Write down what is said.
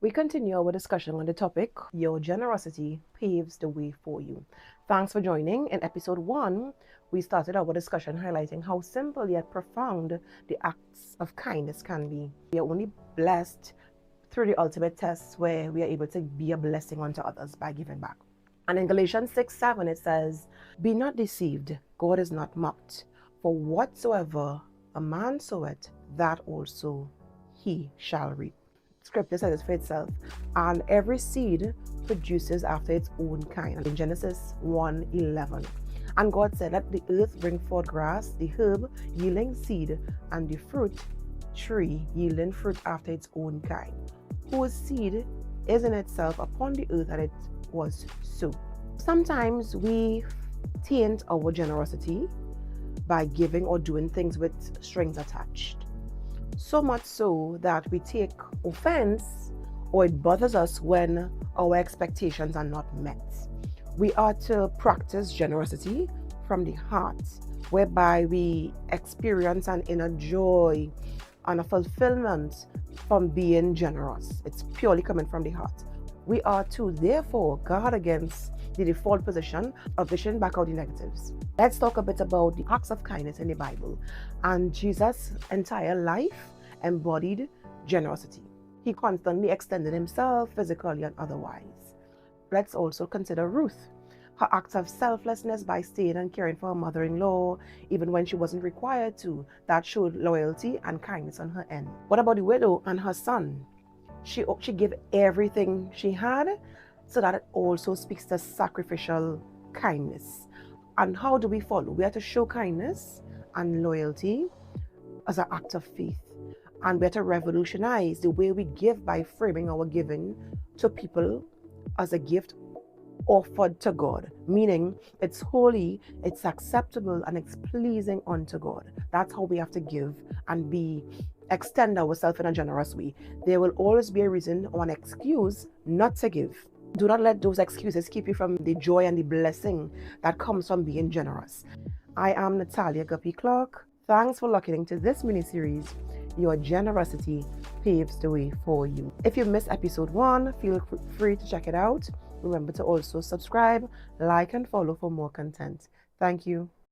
We continue our discussion on the topic, Your Generosity Paves the Way for You. Thanks for joining. In episode 1, we started our discussion highlighting how simple yet profound the acts of kindness can be. We are only blessed through the ultimate test where we are able to be a blessing unto others by giving back. And in Galatians 6:7, it says, Be not deceived, God is not mocked. For whatsoever a man soweth, that also he shall reap. Scripture says it for itself, and every seed produces after its own kind. In Genesis 1:11, and God said, Let the earth bring forth grass, the herb yielding seed, and the fruit tree yielding fruit after its own kind, whose seed is in itself upon the earth, and it was so. Sometimes we taint our generosity by giving or doing things with strings attached. So much so that we take offense or it bothers us when our expectations are not met. We are to practice generosity from the heart, whereby we experience an inner joy and a fulfillment from being generous. It's purely coming from the heart. We are to therefore guard against the default position of dishing back out the negatives. Let's talk a bit about the acts of kindness in the Bible. And Jesus' entire life embodied generosity. He constantly extended himself physically and otherwise. Let's also consider Ruth. Her acts of selflessness by staying and caring for her mother-in-law, even when she wasn't required to, that showed loyalty and kindness on her end. What about the widow and her son? She gave everything she had, so that it also speaks to sacrificial kindness. And how do we follow? We are to show kindness and loyalty as an act of faith. And we are to revolutionize the way we give by framing our giving to people as a gift offered to God, meaning it's holy, it's acceptable, and it's pleasing unto God. That's how we have to give and extend ourselves in a generous way. There will always be a reason or an excuse not to give. Do not let those excuses keep you from the joy and the blessing that comes from being generous. I am Natalia Guppy-Clarke. Thanks for locking into this mini-series, Your Generosity Paves the Way for You. If you missed episode 1, feel free to check it out. Remember to also subscribe, like, and follow for more content. Thank you.